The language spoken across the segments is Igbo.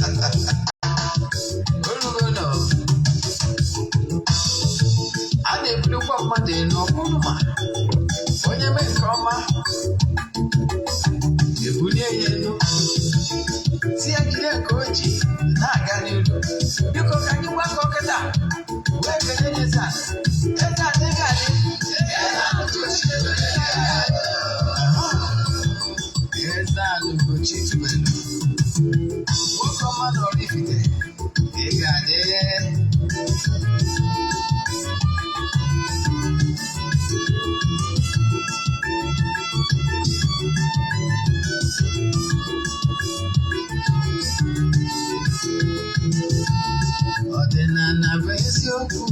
A na-ebuli ụgbọ mmadụ n'ọkwụrụ ma onye mee nke ọma ebulie ya elu tie jide ka o ji na-aga n'elu. Biko ka anyị gbakọ kịta wee kelee Eze-Ana. Eze-Ana ga-adị Eze-Ana Ugochi tubelu nwoke ọma na oraifite ị ga-adị. Ọdịnala bụ eziokwu,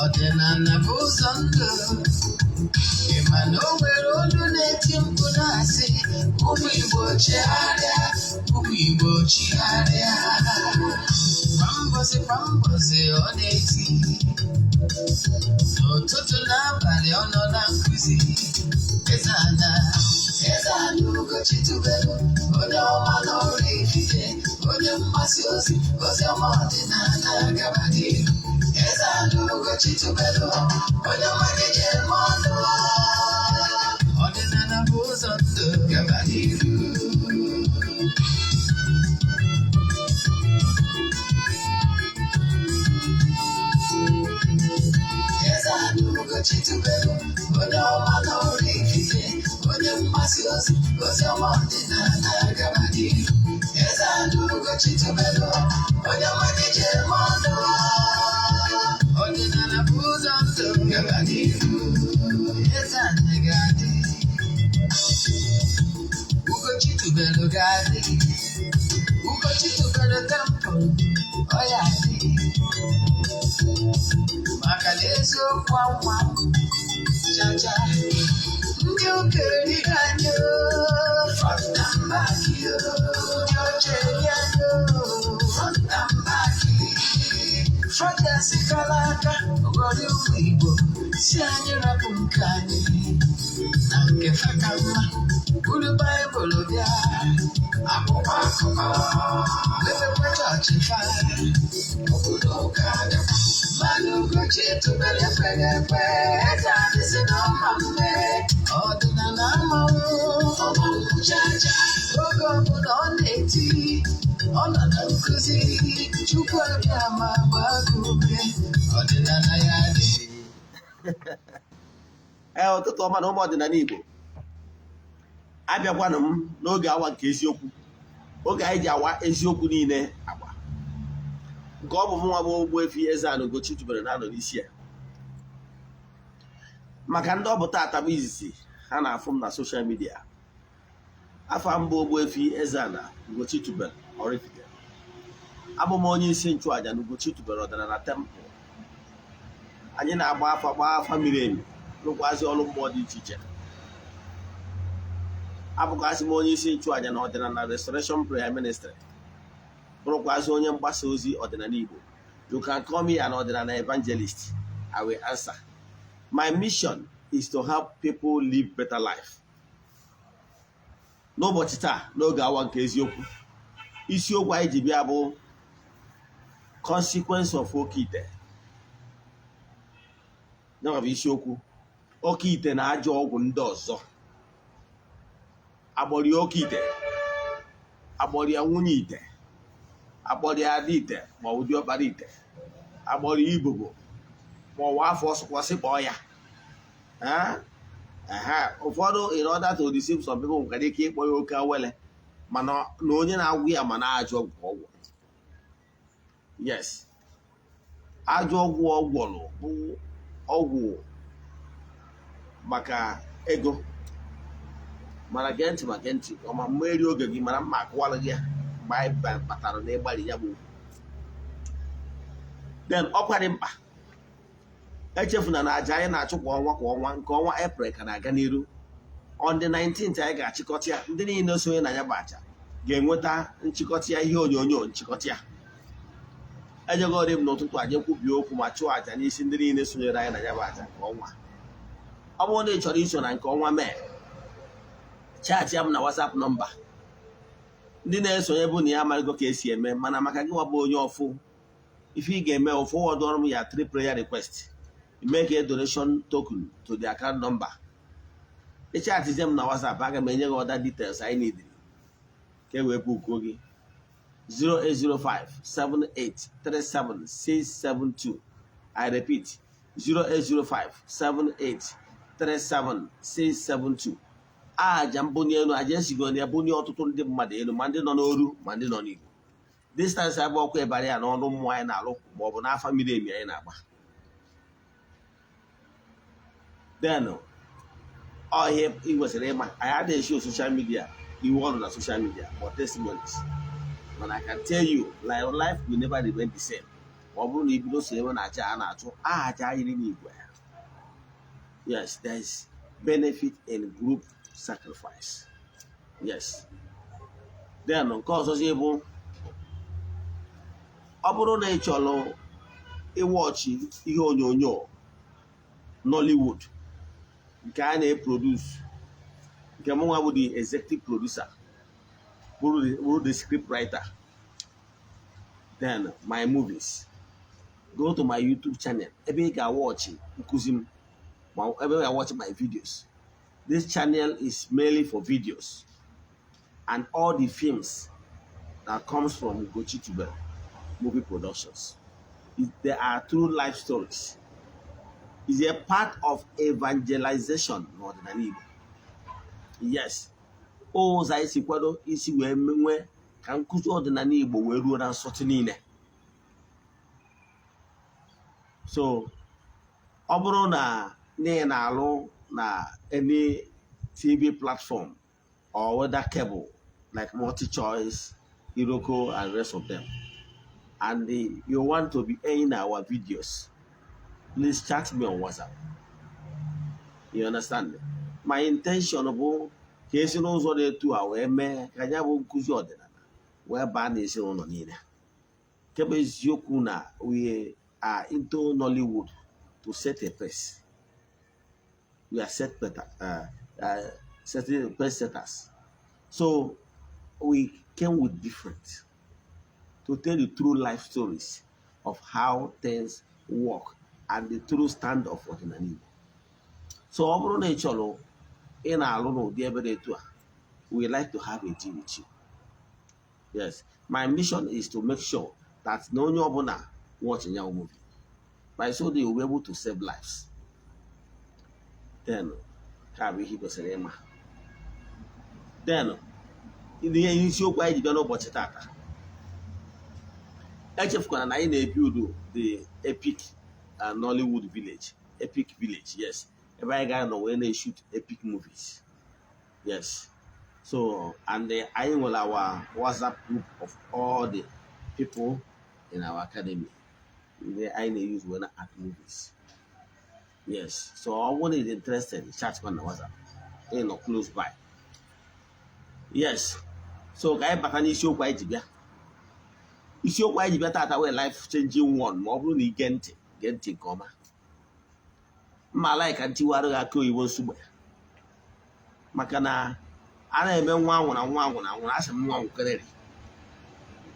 ọdịnala bụ ụzọ ndụ. Ị ma na o nwere olu na-eti mkpu na-asị ụmụ Igbo chigharịa, ụmụ Igbo chigharịa. Kwa mbọsị ọ na-eti, n'ụtụtụ n'abalị ọ nọ na nkụzi. Eze-Ana Ugochi tubelu onye ọma na oraifite, onye mgbasa ozi ọma ọdịnala gaba n'ihu. Eze-Ana Ugochi tubelu onye ọma ga-eji eme ọnụ. Ọdịnala bụ ụzọ ndụ gaba n'ihu. Eze-Ana Ugochi tubelu onye ọma na oraifite, onye mgbasa ozi ọma ọdịnala gaba n'ihu. Eze-Ana Ugochi tubelu onye ọma ga-eji eme ọnụ. Ọdịnala bụ ụzọ ndụ gaba n'ihu. Eze-Ana ga-adị, Ugochi tubelu ga-adị, Ugochi tubelu tempụl ọ ya adị. Maka na eziokwu anwa chacha ndị ụka erighị anyị front and back, ndị ọcha eri anyị front and back. Front esikala aka ghọrọ ụmụ Igbo si anyị rapụ nke anyị na nke faka mma. Buru Baịbụl bịa, akwụkwọ akụkọ mepekwa chọọchị fa, obodo ụka adịkwa. Mana Ugochi tubelu ekweghị ekwe, Eze-Ana si na ọma mme. Ọdịnala amanwụ ọmanwụ chacha, oge ọbụla ọ na-eti ọ nọ na nkụzi. Chukwu abịa ma gbaa gị ume, ọdịnala ya dị. Ụtụtụ ọma na ụmụ ọdịnala Igbo, abịakwanụ m n'oge awa nke eziokwu, oge anyị ji awa eziokwu niile agba, nke ọ bụ m nwa bụ Ogbuefi Eze-Ana Ugochi tubelu na-anọ n'isi ya. Maka ndị ọ bụ tata bụ izizi ha na-afụ m na soshal midia, afọ mbụ Ogbuefi Eze-Ana Ugochi tubelu oraifite. Abụ m onye isi nchụaja na Ugochi tubelu ọdịnala tempụl. Anyị na-agba afa miri emi, rụkwazị ọrụ mmụọ dị iche iche. Abụkwazị m onye isi nchụaja na ọdịnala restoration prayer ministry, bụrụkwazị onye mgbasa ozi ọdịnala Igbo. You can call me an ọdịnala evangelist. I will answer. My mission is to help people live better life. N'ụbọchị taa n'oge awa nke eziokwu, isiokwu anyị ji bịa bụ consequence of Okeite. Bụ isiokwu Okeite na ajọ ọgwụ ndị ọzọ. Agbọrọ ya Okeite, agbọrọ ya nwunye ite, agbọrọ ya ada ite ma ụdị ọkpara ite, agbọrọ ya ibobo ma ọwa afọ ọsọkwasị kpọọ ya. Ụfọdụ in order to deceive some people nwere ike ịkpọ ya oke awele, mana na onye na-agwụ ya ma na-ajọ ọgwụ. Yes, ajọ ọgwụ ọ gwọrọ bụ ọgwụ maka ego. Mana gee ntị ma gee ntị ọma, mmeri oge gị mara mma akụwara gị ya mgbe anyị batara na ịgbalị ya bụ. Then ọkwa dị mkpa echefuna na aja anyị na-achụ kwa ọnwa nke ọnwa April ka na-aga n'iru. On the 19th anyị ga-achịkọta ya. Ndị niile sonye na ya bụ aja ga-enweta nchịkọta ya, ihe onyonyo nchịkọta ya. Ejegori m n'ụtụtụ aja kwubie okwu ma chụọ aja n'isi ndị niile sonyere anyị na ya bụ aja nke ọnwa. Ọ bụrụ na ị chọrọ iso na nke ọnwa Mee, chaatị ya m na WhatsApp nọmba ndị na-esonye bụ na ya amarigo ka esi eme mana maka gị wabụ onye ọfụ ife ị ga-eme ofu ọdụ ọrụ m ya 3 prayer request make a donation token to the account number ịchatizie m na WhatsApp aga m enye gị other details I need ka e wee bukuo gị 08057837672 I repeat 08057837672 aja mbunye elu aja esigo na ya bunye ọtụtụ ndị mmadụ elu ma ndị nọ n'oru ma ndị nọ n'Igbo distance abụ ọkwa ịbara ya n'ọrụ mmụọ anyị na-alụ ma ọ bụ n'afa miri emi anyị na-agba then ọhịa ị kwesịrị ịma anyị adịghị esi social media iwu ọrụ na social media for testimonies but I can tell you life will never remain the same ma ọ bụrụ na ibido so ebe na-acha a na-atụ aja yiri n'igwe yes there is benefit in group sacrifice yes then nke ọzọzi bụ ọ bụrụ na ị chọrọ ịwọchị ihe onyonyo Nollywood nke a na-eproduce nke mụ nwa bụ the executive producer bụrụ the script writer then my movies go to my YouTube channel ebe ị ga-awọchị nkụzi m ma ebe ị ga-awọchị my videos. This channel is mainly for videos and all the films that comes from Ugochi tubelu movie productions. They are true life stories. It's a part of evangelization n'ọdịnala Igbo. Yes. Ụzọ anyị si kwado isi wee nwee ka nkụzi ọdịnala Igbo wee ruo na nsọtụ niile. So, ọ bụrụ na ị na-alụ na any TV platform or whether cable like MultiChoice, Iroko, and rest of them, and you want to be in our videos, please chat me on WhatsApp. You understand? My intention bụ ka esi n'ụzọ dị etu a wee mee ka ya bụ nkụzi ọdịnala wee baa na ezinụlọ niile. Kebe eziokwu na we are into Nollywood to set a pace. We are setting pace setters. So we came with different to tell the true life stories of how things work and the true stand of ọdịnala Igbo. So ọ bụrụ na ị chọrọ ị na-alụ n'ụdị ebe dị etu a, we like to have a deal with you. Yes, my mission is to make sure that na onye ọbụla watching your movie, by so they will be able to save lives. Then, ka bụ ihe kwesịrị ịma. Then, ihe isiokwu anyị ji bịa n'ụbọchị tata. Echefukwana na anyị na-ebuild the epic Nollywood village, epic village, yes. Ebe anyị ga-anọ wee na-shoot epic movies. Yes. So, and I will our WhatsApp group of all the people in our academy. I use when I act movies. Yes. So, anyone is interested, chat on the WhatsApp. You know, close by. Yes. So, guys, back on issue kwa ijibia. Issue kwa ijibia tata we life changing one. Ma ọ bụrụ na ị gee ntị nke ọma. Mma like ntiwarụ aka oyibo nsugbe. Maka na a na-eme nwa anwụ na nwa anwụ na anwụ asị m nwa anwụ kerere.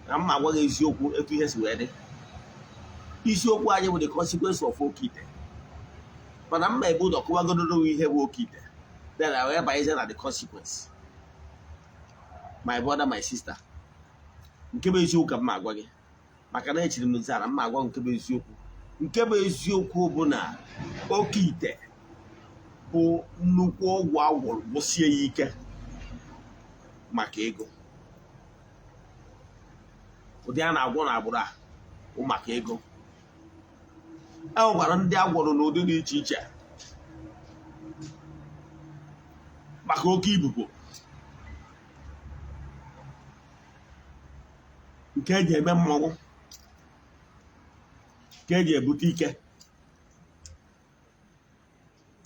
Na mma agwa gị eziokwu etu ihe si wee dị. Isiokwu anyị bụ the consequence of Okeite. Mana mma ebe ụdọ kụwagododo ihe bụ Okeite. Then I will buy na the consequence. My brother, my sister. Nke bụ eziokwu ka mma agwa gị. Maka na echiri m nzara mma agwa nke bụ eziokwu. Nke bụ eziokwu bụ na Okeite bụ nnukwu ọgwụ agwụrụ gbosie ya ike maka ego. Ụdị a na-agwọ na agbụrụ a bụ maka ego. E nwekwara ndị agwọrọ n'ụdị dị iche iche maka oke ibubo nke eji eme mmọnwụ, nke eji ebute ike.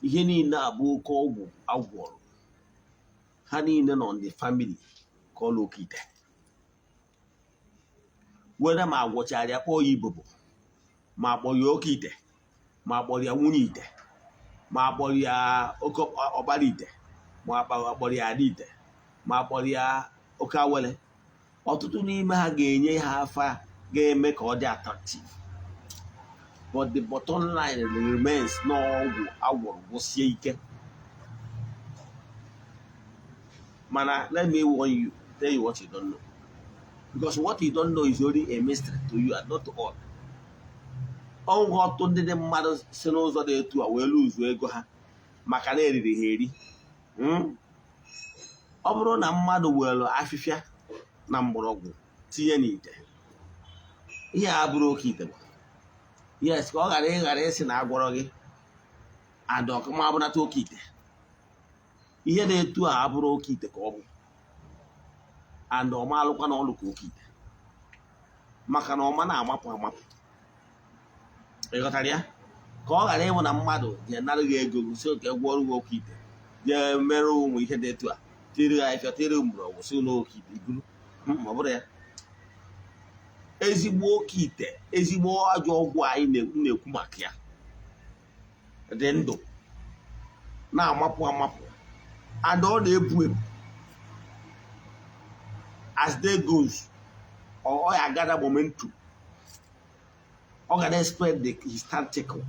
Ihe niile abụ oke ọgwụ agwọrọ, ha niile nọ ndị family called Okeite. Whether ma agwọchara ya kpọọ ya ibubo, ma akpọrọ ya Okeite, ma akpọrọ ya nwunye ite, ma akpọrọ ya oke ọkpara ite, ma akpọrọ ya ada ite, ma akpọrọ ya oke awele, ọtụtụ n'ime ha ga-enye ha afa ga-eme ka ọ dị attractive, but the bottom line remains n'ọgwụ agwọrọ gwụsie ike. Mana let me warn you, tell you what you don't know, because what you don't know is only a mystery to you and not to all. Ọgwụ ọtụ ndị dị mmadụ si n'ụzọ dị etu a wee lụzuo ego ha maka na eriri ha eri. Ọ bụrụ na mmadụ were afịfịa na mgbọrọgwụ tinye n'ite, ihe a bụrụ oke ite. Yes, ka ọ ghara ịsị na agwọrọ gị ada ọkụma abụnata oke ite. Ihe na-etu a abụrụ oke ite ka ọ bụ, and ọma alụkwa n'ọlụ ka oke ite, maka na ọma na-amapụ amapụ. Ịghọtara ya? Ka ọ ghara ịbụ na mmadụ ga-enara gị ego si oke gwọrọ gị oke ite, jee mere ụmụ ihe dị etu a, tiri ha afịa, tiri mgbọrọgwụ si n'oke ite iburu. Ma ọ bụrụ ya, ezigbo oke ite, ezigbo ajọ ọgwụ anyị na-ekwu maka ya dị ndụ, na-amapụ amapụ, and ọ na-ebu ebu. As day goes, ọ ya gather momentum, ọ ga na-spread his tentacle,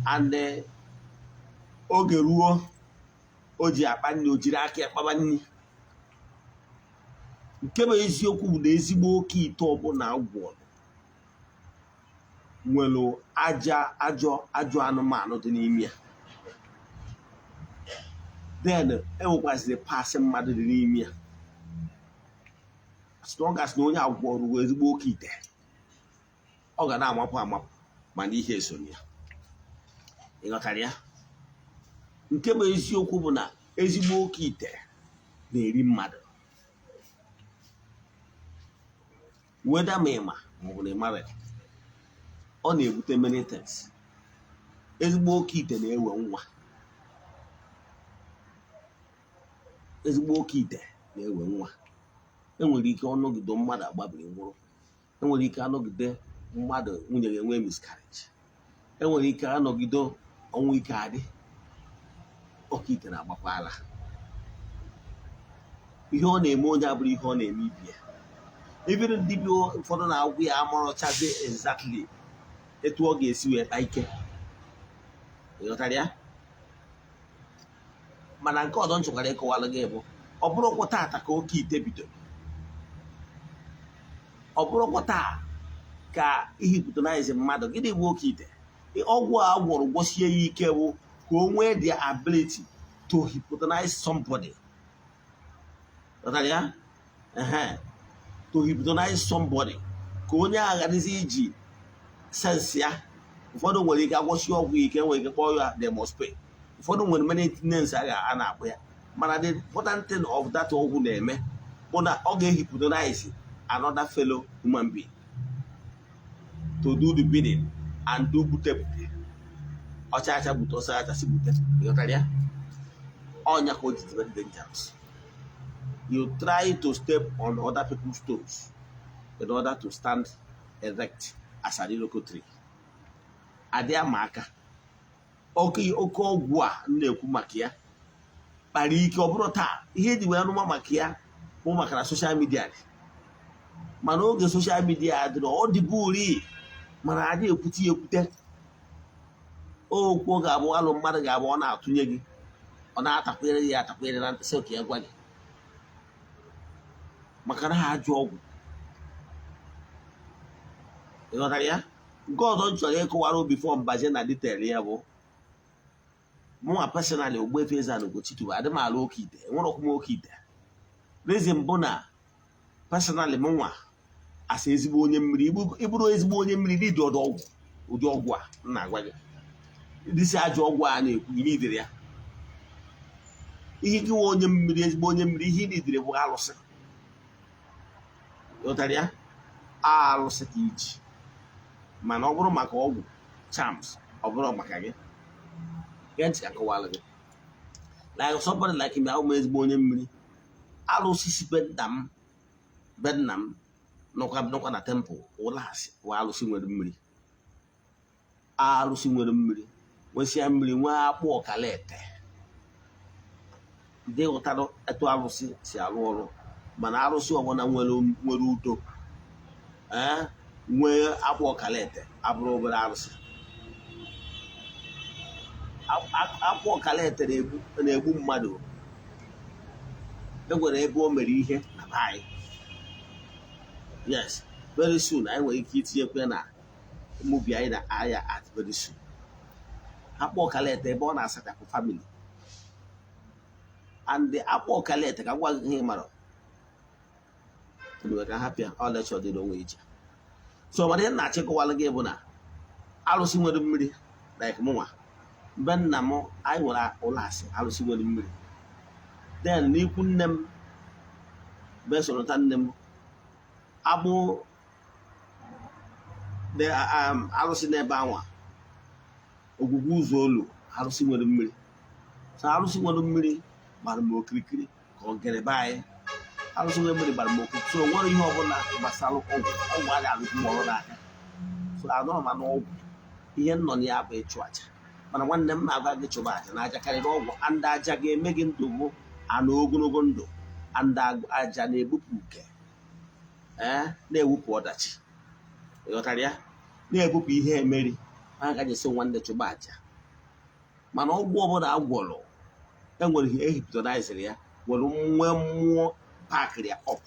and oge ruo o ji akpa nri, o jiri aka akpaba nri. Nke bụ eziokwu bụ na ezigbo oke ite ọbụla agwọrọ nwere ajọ anụmanụ dị n'ime ya. Then enwekwaziri pasị mmadụ dị n'ime ya. As long as na onye agwọrọ ezigbo oke ite, ọ ga na-amapụ amapụ mana ihe eso ya. Ịghọtara ya? Nke bụ eziokwu bụ na ezigbo oke ite na-eri mmadụ, weda ma ịma maọbụ na ịmara. Ọ na-ebute many things. Ezigbo oke ite na-ewe nwa. Ezigbo oke ite na-ewe nwa. Enwere ike ọnọgide mmadụ agbabiri nwụrụ. Enwere ike anọgide mmadụ nwunye ga-enwe miscarriage. Enwere ike anọgide ọnwụ ike adị. Oke ite na-agbakwa ala. Ihe ọ na-eme onye abụrụ ihe ọ na-eme ibi ya. Even dibịa ụfọdụ na-agwụ ya amụrụchazi exactly etu ọ ga-esi wee kpa ike. Ịghọtara ya? Mana nke ọzọ nchọkwara ịkọwalụ gị bụ, ọ bụrụkwa taata ka oke ite bidoro. Ọ bụrụkwa taa ka ihipụtanize mmadụ. Gịnị bụ oke ite? Ọgwụ a gwọrọ gwọsie ya ike bụ ka o nwee the ability to hypnotize somebody. Ịghọtara ya? To hypnotize somebody, ka onye agharizi iji sense ya. Ụfọdụ nwere ike agwọsie ọgwụ ike, nwere ike kpọọ ya they must pay. Ụfọdụ nwere maintenance a na-akpụ ya. Mana the important thing of that ọgwụ na-eme bụ na ọ ga-ehypnotize another fellow human being to do the bidding and do bute. Ọchacha bute, ọchacha si bute. Ịghọtara ya? Ọnya ka o ji very dangerous. You try to step on other people's toes in order to stand erect as a local tree. Adịa ma aka. Oke ọgwụ a na-ekwu maka ya kpara ike. Ọ bụrụ taa ihe dị wee anụma maka ya bụ maka na social media dị. Mana oge social media dịrị, ọ dịbụ uri, mana adị ekwute ya ekwute. Okwu ga-abụ alụ mmadụ ga-abụ ọ na-atụnye gị, ọ na-atakwere ya atakwere na ntịsị oke ya gwa gị, maka na ha ajụ ọgwụ. Ịghọtara ya? Nke ọzọ m chọrọ ịkọwara bifo mbaje na detail ya bụ, mụnwa personally Ogbuefi Eze-Ana Ugochi adị m ala oke ite, enwere ọkwụm oke ite. Reason bụ na personally mụnwa asa ezigbo onye mmiri, ịbụrụ ezigbo onye mmiri n'ịdị ụdị ọgwụ a m na-agwa gị. Dịsi ajọ ọgwụ a na-ekwu gị n'idiri ya. Ihe gị nwe onye mmiri, ezigbo onye mmiri, ihe n'idiri bụ alụsị. Ịghọtara ya? Alụsị ka iji. Mana ọ bụrụ maka ọgwụ charms, ọ bụrụ maka gị. Gee ntị akọwalụ gị. Like somebody like him, ahụ m ezigbo onye mmiri. Alụsị si be nna m nọkwa na temple ụlọasị bụ alụsị nwere mmiri. Alụsị nwere mmiri nwesịa mmiri, nwee akpụ ọkalete. Ndị ghọtara etu alụsị si alụ ọrụ mana arụsị ọbụla nwere udo nwee akwa ọkalete abụrụ obere arụsị. Akwa ọkalete na-egbu mmadụ. Enwere ebe o mere ihe na be anyị. Yes, very soon anyị nwere ike itinyekwe na movie anyị na-aya at very soon. Akwa ọkalete ebe ọ na-asachapụ family. And the akwa ọkalete ka gwa ihe mara ka hapịa ọ lechọ dị n'onwe ije. So mana ihe na-achịkọwala gị bụ na arụsị nwere mmiri like mụnwa mgbe nna m anyị nwere ụlọ asị arụsị nwere mmiri. Then n'ikwu nne m besonata nne m agbụ arụsị n'ebe anwa ogwugwu ụzọ olu arụsị nwere mmiri. So arụsị nwere mmiri gbara m okirikiri ka ọ gere be anyị. Arụsị nwere mmiri gbara m okirikiri. So nwere ihe ọbụla gbasara ọgwụ a ga-alụkwu m ọrụ n'aka. So anọrọ m n'ọgwụ ihe nọ na ya bụ ịchụ aja. Mana nwanne m na-agwa gị chụba aja na aja karịrị ọgwụ. And aja ga-eme gị ndụ bụ anụ ogologo ndụ. And aja na-ebupụ uke na-ewupụ ọdachi. Ịghọtara ya? Na-ebupụ ihe emeri. A gaghị eso nwanne chụba aja. Mana ọgwụ ọbụla agwọrọ enwere ihe ehipụtanaiziri ya were nwee mmụọ pakịrị ya up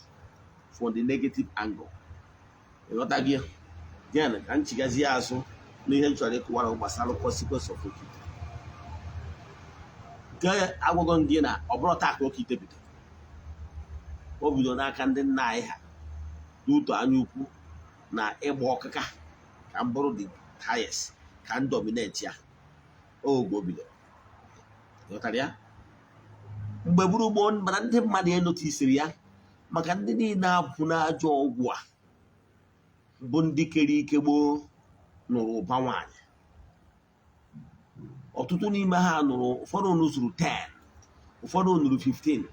for the negative angle. Ịghọta gị? Then ka m chigazie azụ n'ihe m chọrọ ịkụwara gbasara consequence of Okeite. Nke agwụgọ gị na ọ bụrụ taa ka Okeite bido. O bido n'aka ndị nna anyị ha n'uto anya ukwu na ịgba ọkụka ka m bụrụ the highest ka m dominate ya. Oge o bidoro. Ịghọtara ya? Mgbe gburu gboo mana ndị mmadụ enotisiri ya maka ndị niile abụ n'ajọ ọgwụ a bụ ndị kere ike gboo nụrụ ụba nwaanyị. Ọtụtụ n'ime ha nụrụ, ụfọdụ nụzuru 10, ụfọdụ nụrụ 15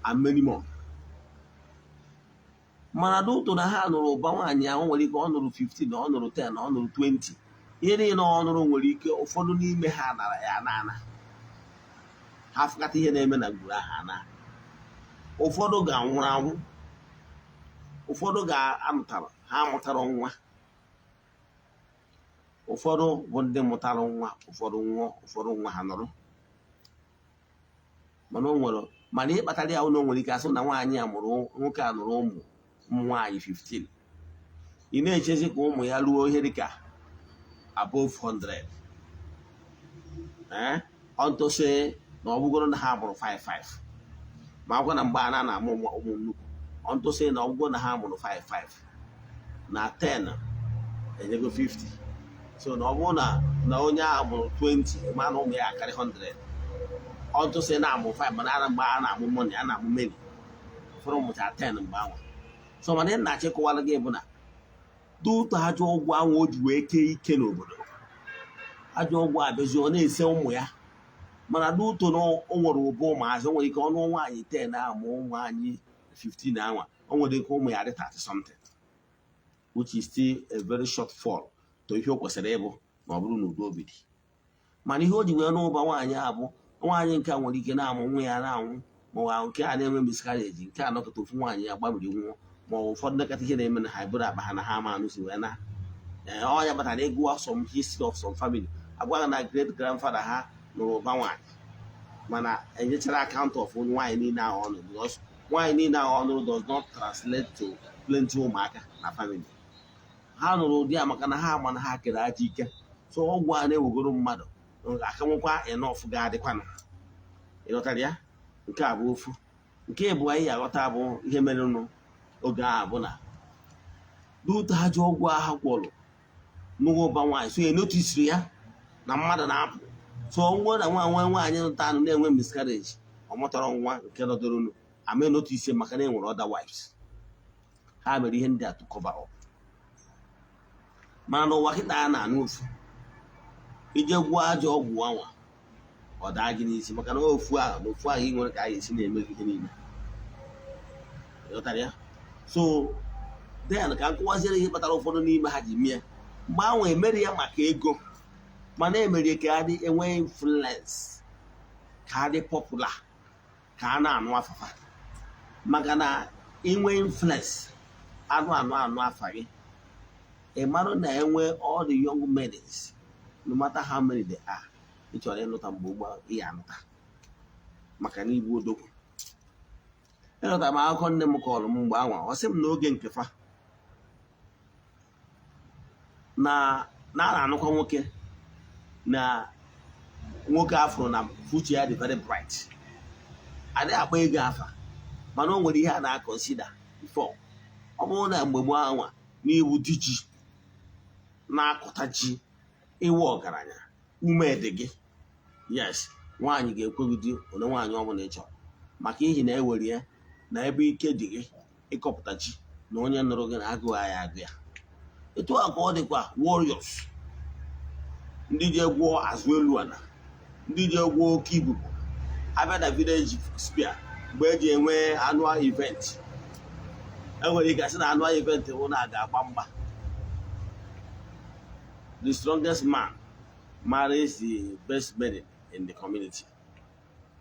and many more. Mana n'ụtụ na ha nụrụ ụba nwaanyị ahụ nwere ike ọ nụrụ 15 na ọ nụrụ 10 na ọ nụrụ 20. Ihe niile ọ nụrụ nwere ike ụfọdụ n'ime ha nara ya n'ana. Ha fụkata ihe na-eme na gburu aha na. Ụfọdụ ga-anwụrụ anwụ. Ụfọdụ ga-amụtara ha amụtara nwa. Ụfọdụ bụ ndị mụtara nwa, ụfọdụ nwụọ, ụfọdụ nwa ha nọrọ. Mana ihe kpatara ya ụlọ nwere ike asụ na nwaanyị a mụrụ nwoke a nụrụ ụmụ nwaanyị 15. Ị na-echezi ka ụmụ ya ruo ihe dịka above 100. Ọntụsị na ọ bụgoro na ha mụrụ 55. Ma agwa na mgbe a na-amụ ụmụ nnukwu. Ọntụsị na ọ bụgoro na ha mụrụ 55 na 10 enyego 50. So na ọ bụrụ na onye a mụrụ 20 ma na ụmụ ya akarị 100. Ọntụsị na-amụ 5 mana mgbe a na-amụ money a na-amụ many. Ụfọdụ mụcha 10 mgbe ahụ. So mana ị na-achịkọwara gị bụ na n'ụtọ ajọ ọgwụ ahụ o ji wee kee ike n'obodo. Ajọ ọgwụ abịazi ọ na-ese ụmụ ya. Mana n'ụtọ na o nwere ụba ụmụazị, o nwere ike ọnụ nwaanyị 10 na-amụ nwaanyị 15 anwa. O nwere ike ụmụ ya dị 30 something, which is still a very short fall to ihe o kwesịrị ịbụ ma ọ bụrụ na udo obi dị. Mana ihe o ji wee n'ụba nwaanyị a bụ nwaanyị nke a nwere ike na-amụ nwa ya na-anwụ, ma ọ nke a na-enwe miscarriage, nke a nọkọta ofu nwaanyị ya gbabiri nwụọ, ma ọ ụfọdụ nekọta ihe na-eme na ha eburu akpa ha na ha ama anụ si wee na. Ọ ya batara ịgụwa some history of some family. Agwaghị na great grandfather ha nụrụ ụba nwaanyị, mana enyechara akaụntụ of nwaanyị niile ahụ ọnụ, because nwaanyị niile ahụ ọnụ does not translate to plenty ụmụaka na family. Ha nụrụ ụdị a maka na ha ama na ha kere aja ike. So ọgwụ a na-ewegoro mmadụ akanwụkwa enough ga-adịkwanụ. Ịghọtara ya? Nke a bụ ofu. Nke bụ anyị aghọta bụ ihe merenụ oge ahụ bụ na n'ụtọ ajọ ọgwụ ahụ gwọrọ n'ụwa ụba nwaanyị. So enotisiri ya na mmadụ na-apụ. So ngwa na nwaanyị nụta anụ na-enwe miscarriage, ọ mụtara nwa nke nọdụrụnụ ama enotisi maka na enwere other wives. Ha mere ihe ndị a to cover up. Mana n'ụwa kịta a na-anụ ofu ije gwuo ajọ ọgwụ anwa ọ daa gị n'isi maka na ofu ahụ na ofu ahụ ị nwere ka a ga-esi na-eme ihe niile. Ịghọtara ya? So then ka nkụwaziere ihe kpatara ụfọdụ n'ime ha ji mie mgbe ahụ emere ya maka ego, mana emere ka adị enwe influence, ka adị popular, ka a na-anụ afafa maka na inwe influence anụ afa gị ị mara na enwe all the young maidens no matter how many they are ị chọrọ ịnụta mgbe ugbu ị ya anụta maka na igbu odogwu ịnụta m akụkọ nne m kọrọ m mgbe anwa ọ sị m n'oge nke fa na na-anụkwa nwoke na nwoke afro na future ya dị very bright adịghị akpa ego afa mana o nwere ihe a na-akọnsida before ọ bụrụ na mgbe gboo anwa n'iwu dị ji na-akụta ji ịwụ ọgaranya ume dị gị yes nwaanyị ga-ekwegide ole nwaanyị ọbụla ị chọrọ maka ihi na ewere ya na ebe ike dị gị ịkọpụta ji na onye nụrụ gị na agụụ ya agụ ya etu a ka ọ dịkwa warriors ndị ji egwu azụ elu ala ndị ji egwu oke ibubo abịa na village square mgbe eji enwe annual event enwere ike asị na annual event bụ na ga-agba mgba the strongest man marries the best maiden in the community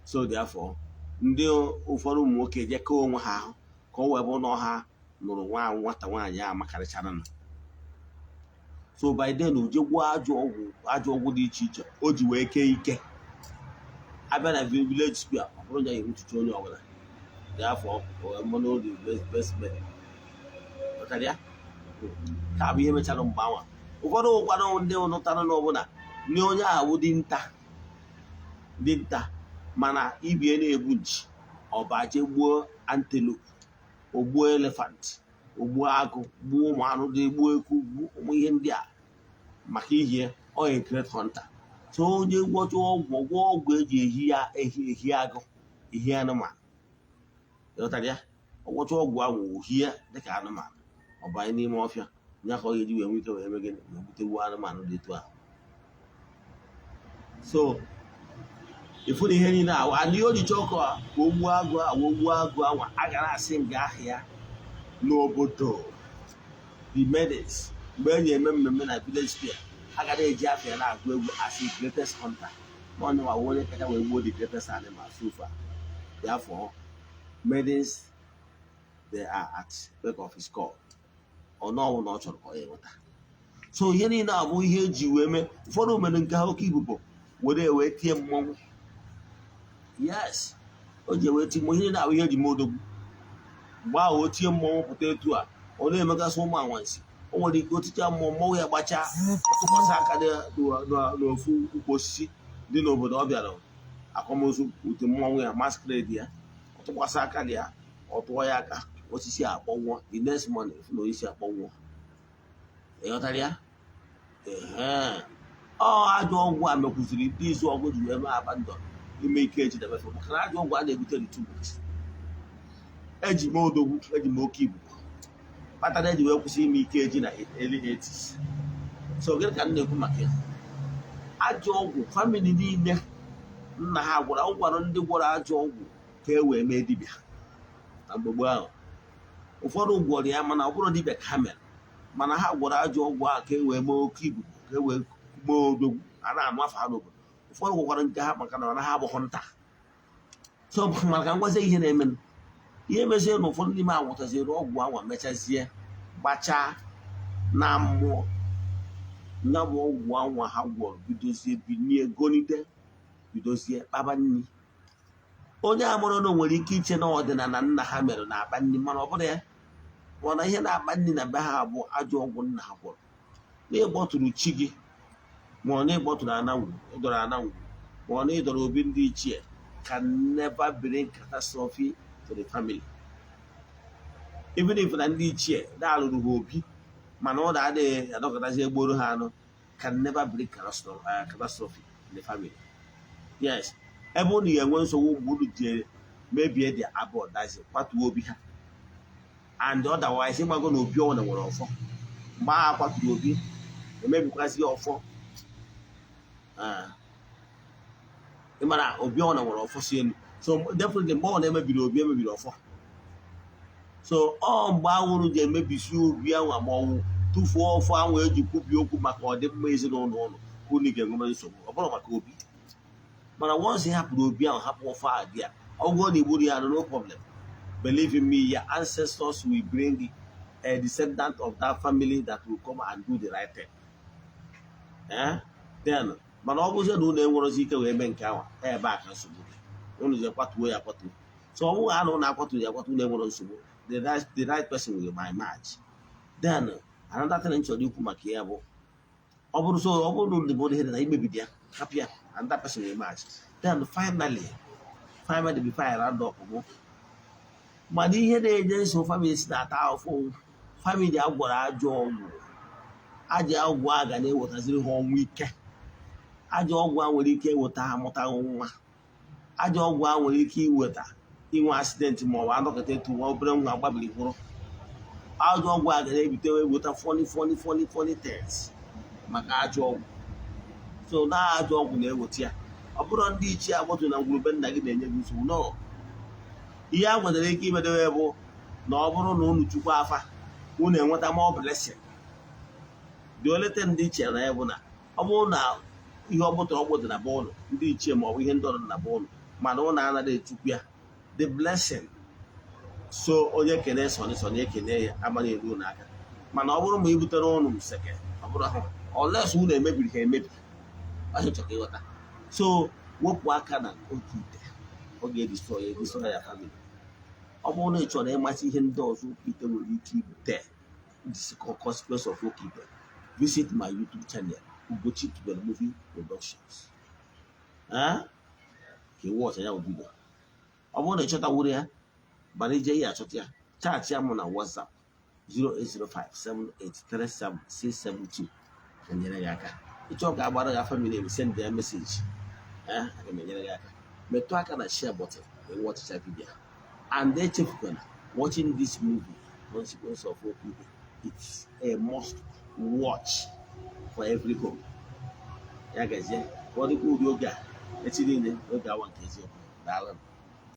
so therefore ndị ụfọdụ ụmụ nwoke je kee onwe ha ahụ ka o wee bụ na ọha nụrụ nwata nwaanyị a makarịchara na so by then o jegwuo ajọ ọgwụ dị iche iche o ji wee kee ike abịa na village square ọ bụrụ na ya ehutucha onye ọbụla dị afọ mmanụ best man ya ka bụ ihe mechara mgbe anwa ụfọdụ ụkwado ndị ụnụtara n'ọbụla nye onye ahụ dị nta mana ibie na-egbu nchi ọbaje gbuo antelope ogbuo elefant ogbuo agụ gbuo ụmụ anụ dị gbuo eku gbuo ụmụ ihe ndị a maka ihe onye great hunter so onye gwọcha ọgwụ eji ehi agụ ehi anụmanụ ịghọtara ya ọgwọcha ọgwụ ahụ ohie dịka anụmanụ ọ banye n'ime ọfịa ya ka ọ ga-eji wee nwee ike wee megide ma butegbuo anụmanụ dị etu ahụ so ifu na ihe niile awa ndị ojicha ọkụ ka ogbuo agụ anwa a gara asị nga ahịa n'obodo the maidens mgbe enyi eme mmemme na village square a gara eji afịa na-agụ egwu as the greatest hunter n'onye nwa onye kacha wee gbuo the greatest animal so far therefore maidens they are at wake of his call ọnọwụ na ọ chọrọ ka ọ ya enweta so ihe niile abụ ihe eji wee mee ụfọdụ mere nke ha oke ibubo wee tie mmọnwụ yes o ji wee tie mmọnwụ ihe na-abụ ihe eji mee odogwu mgbe ahụ o tie mmọnwụ pụta etu a ọ na-emegasị ụmụ anwansi o nwere ike oticha mmọnwụ ya gbachaa tụkwasị aka n'ofu ukwu osisi dị n'obodo ọ bịara akwamozu ute mmọnwụ ya masquerade ya ọ tụkwasị aka dị ya ọ tụọ ya aka osisi akpọnwụọ the next morning na osisi akpọnwụọ ịghọtara ya ọ ajọ ọgwụ a mekwuziri ndị izu ọgwụ ji wee mee abandon ime ike eji debefe maka na ajọ ọgwụ a na-ebute the 2 weeks eji mee odogwu eji mee oke ibu kpatara eji wee kwụsị ime ike eji na early 80s so gịnị ka m na-ekwu maka ya ajọ ọgwụ famili niile nna ha gwara ndị gwọrọ ajọ ọgwụ ka e wee mee dibịa na mgbe gboo ahụ ụfọdụ gwọrọ ya mana ọ bụrụ dibịa ka ha mere mana ha gwọrọ ajọ ọgwụ ahụ ka e wee mee oke ibubo ka e wee mee odogwu a na-anụ afọ ha n'obodo ụfọdụ gwakwara nke ha maka na ha abụghị nta so maka ngwazi ihe na-eme ihe mezie na ụfọdụ n'ime anwụtaziri ọgwụ anwa mechazie gbachaa na mmụọ ya bụ ọgwụ anwa ha gwọrọ bidozie binie gonite bidozie kpaba nri onye amụrụ na nwere ike iche na ọdịnala nna ha mere na-akpa nri mana ọ bụrụ ya mana ihe na-akpa nri na be ha bụ ajọ ọgwụ nna ha gwọrọ n'ịgbọtụrụ chi gị ma ọ na-ịgbọtụrụ ananwụ ịdọrọ ananwụ ma ọ na-ịdọrọ obi ndị ichie can never bring catastrophe to the family even if na ndị ichie na-alụrụ ha obi mana ọ na-adịghị adọkọtazi egboro ha anụ can never bring catastrophe in the family yes ebe unu ga-enwe nsogbu mgbe unu ji mebie dị abụọ dazi kwatuo obi ha and otherwise ịgbago na obi ọnwụ nwere ọfọ mgbe ha kwaturu obi emebikwazi ọfọ ịmara obi ọnwụ nwere ọfọ si elu so definitely mgbe ọ na-emebiri obi emebiri ọfọ so ọ mgbe anwụrụ ji emebisi obi ahụ ma ọnwụ tụfuo ọfọ ahụ eji kwubi okwu maka ọdịmma ezinụlọ ụlọ unu ga-enwere nsogbu ọ bụrụ maka obi mana once hapụrụ obi ahụ hapụ ọfọ a dị a No problem. Believe in me, your ancestors will bring a descendant of that family that will come and do the right thing. Then, mana ọ bụzie na unu enwerozi ike wee mee nke ahụ ebe a ka nsogbu unu ji kwatuo ya kwatuo. So ọ bụghị anụ na-akwatu ya akwatu na-enwere nsogbu, the right person will match. Then another thing nchọrọ ikwu maka ya bụ ọ bụrụ ndị bụ ihe na imebidi ya hapụ ya, another person will match. Then finally before I round up bụ mana ihe na-enye nso family si na-ata ahụhụ family agwọrọ ajọ ọgwụ a ga na-ewetaziri ha ọnwụ ike. Ajọ ọgwụ a nwere ike iweta ha amụtaghị nwa. Ajọ ọgwụ a nwere ike iweta inwe asidenti ma ọ bụ anọkọta etu nwa obere nwa gbabiri kwụrụ. Ajọ ọgwụ a ga na-ebute eweta funny things maka ajọ ọgwụ. So na ajọ ọgwụ na-eweta ya. Ọ bụrụ ndị ichie agbatu na ngwurube nna gị na-enye gị nsogbu. No, ihe a nwetara ike imedewe bụ na ọ bụrụ na unu chukwu afa unu enweta more blessing. The only thing ndị ichie na ya bụ na ọ bụrụ na ihe ọgbụtọrọgbụ dị na be ụnụ ndị ichie ma ọ bụ ihe ndị ọrụ dị na be ụnụ mana ụnụ anaghị echukwu ya, the blessing so onye kene sọnị ekene ya amaghị eru ụnụ aka. Mana ọ bụrụ ma i butere ụnụ mseke ọ bụrụ ahụ unless ụnụ emebiri ha emebi ahụ chọrọ ịghọta. So wepụ aka na Okeite, ọ ga-edistọ ya family. Ọ bụrụ na ị chọrọ ịmasị ihe ndị ọzọ Okeite nwere ike ibute the consequence of Okeite, visit my YouTube channel Ugochi Movie Productions. Ka ị watch ya video. Ọ bụrụ na ị chọtawuru ya bara ije ya achọta ya chat ya mụ na WhatsApp 08057837672 enyere gị aka. Ịchọ ka agbara ya family send their message. Aga m enyere gị aka. Metụ aka na share button and watch this video. And echefukwana, watching this movie Consequence of Okeite, it's a must watch for every home. Ya gazie, ọ dịkwa ụdị oge a echi niile oge awa nke eziokwu. Daalụ.